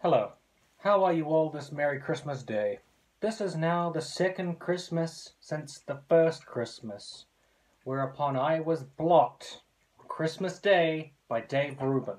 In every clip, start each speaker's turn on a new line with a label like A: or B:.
A: Hello. How are you all this Merry Christmas Day? This is now the second Christmas since the first Christmas, whereupon I was blocked on Christmas Day by Dave Rubin.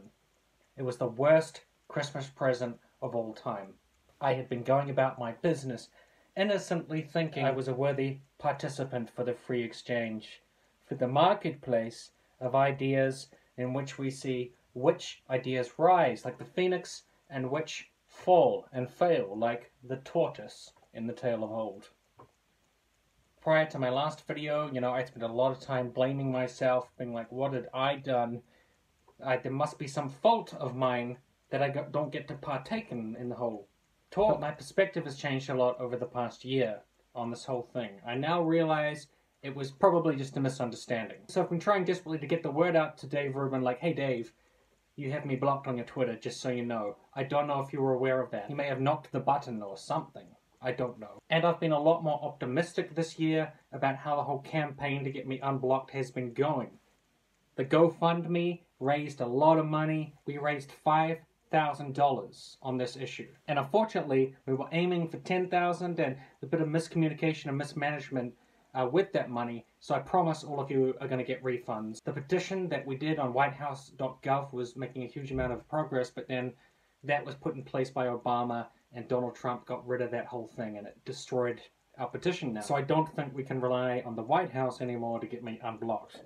A: It was the worst Christmas present of all time. I had been going about my business, innocently thinking I was a worthy participant for the free exchange, for the marketplace of ideas in which we see which ideas rise like the phoenix and which fall and fail like the tortoise in the tale of old. Prior to my last video, I spent a lot of time blaming myself, being like, what had I done? There must be some fault of mine that I don't get to partake in the whole talk. But my perspective has changed a lot over the past year on this whole thing. I now realize it was probably just a misunderstanding. So I've been trying desperately to get the word out to Dave Rubin, like, hey Dave, you have me blocked on your Twitter, just so you know. I don't know if you were aware of that. He may have knocked the button or something. I don't know. And I've been a lot more optimistic this year about how the whole campaign to get me unblocked has been going. The GoFundMe raised a lot of money. We raised $5,000 on this issue. And unfortunately, we were aiming for $10,000, and a bit of miscommunication and mismanagement with that money, so I promise all of you are going to get refunds. The petition that we did on whitehouse.gov was making a huge amount of progress, but then that was put in place by Obama, and Donald Trump got rid of that whole thing, and it destroyed our petition now. So I don't think we can rely on the White House anymore to get me unblocked.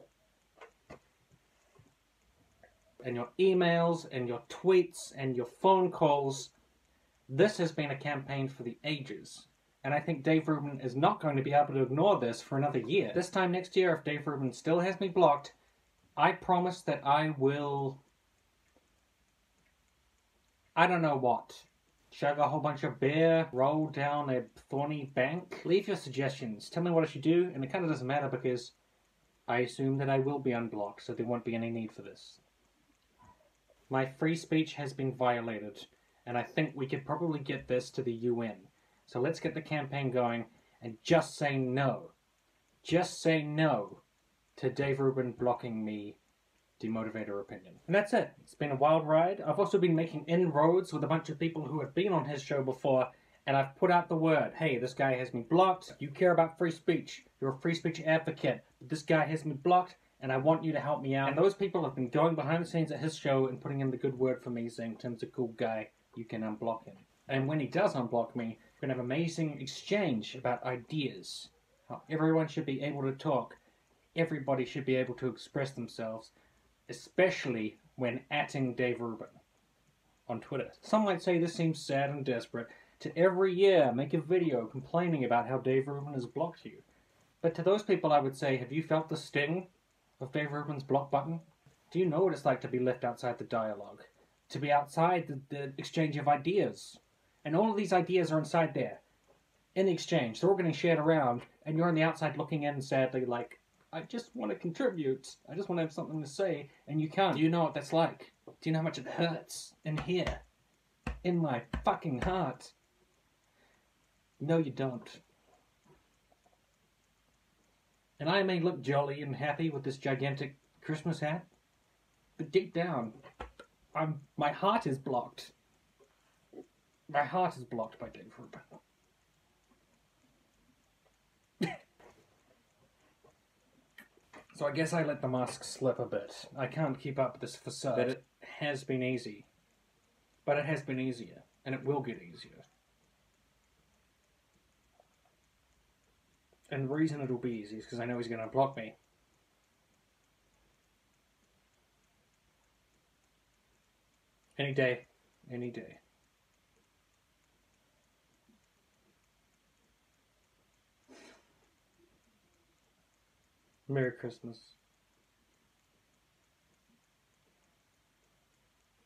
A: And your emails, and your tweets, and your phone calls, this has been a campaign for the ages. And I think Dave Rubin is not going to be able to ignore this for another year. This time next year, if Dave Rubin still has me blocked, I promise that I will... I don't know what. Chug a whole bunch of beer, roll down a thorny bank. Leave your suggestions. Tell me what I should do, and it kind of doesn't matter because I assume that I will be unblocked, so there won't be any need for this. My free speech has been violated, and I think we could probably get this to the UN. So let's get the campaign going and just say no. Just say no to Dave Rubin blocking me, demotivator opinion. And that's it. It's been a wild ride. I've also been making inroads with a bunch of people who have been on his show before, and I've put out the word, hey, this guy has me blocked. You care about free speech. You're a free speech advocate. But this guy has me blocked, and I want you to help me out. And those people have been going behind the scenes at his show and putting in the good word for me, saying Tim's a cool guy. You can unblock him. And when he does unblock me, we're going to have an amazing exchange about ideas. How everyone should be able to talk. Everybody should be able to express themselves, especially when @ing Dave Rubin on Twitter. Some might say this seems sad and desperate to every year make a video complaining about how Dave Rubin has blocked you. But to those people I would say, have you felt the sting of Dave Rubin's block button? Do you know what it's like to be left outside the dialogue? To be outside the exchange of ideas? And all of these ideas are inside there, in the exchange. They're all getting shared around, and you're on the outside looking in sadly like, I just want to contribute. I just want to have something to say, and you can't. Do you know what that's like? Do you know how much it hurts in here? In my fucking heart. No, you don't. And I may look jolly and happy with this gigantic Christmas hat, but deep down, my heart is blocked. My heart is blocked by Dave Rubin. So I guess I let the mask slip a bit. I can't keep up this facade. But it has been easy. But it has been easier. And it will get easier. And the reason it'll be easy is because I know he's going to block me. Any day. Any day. Merry Christmas.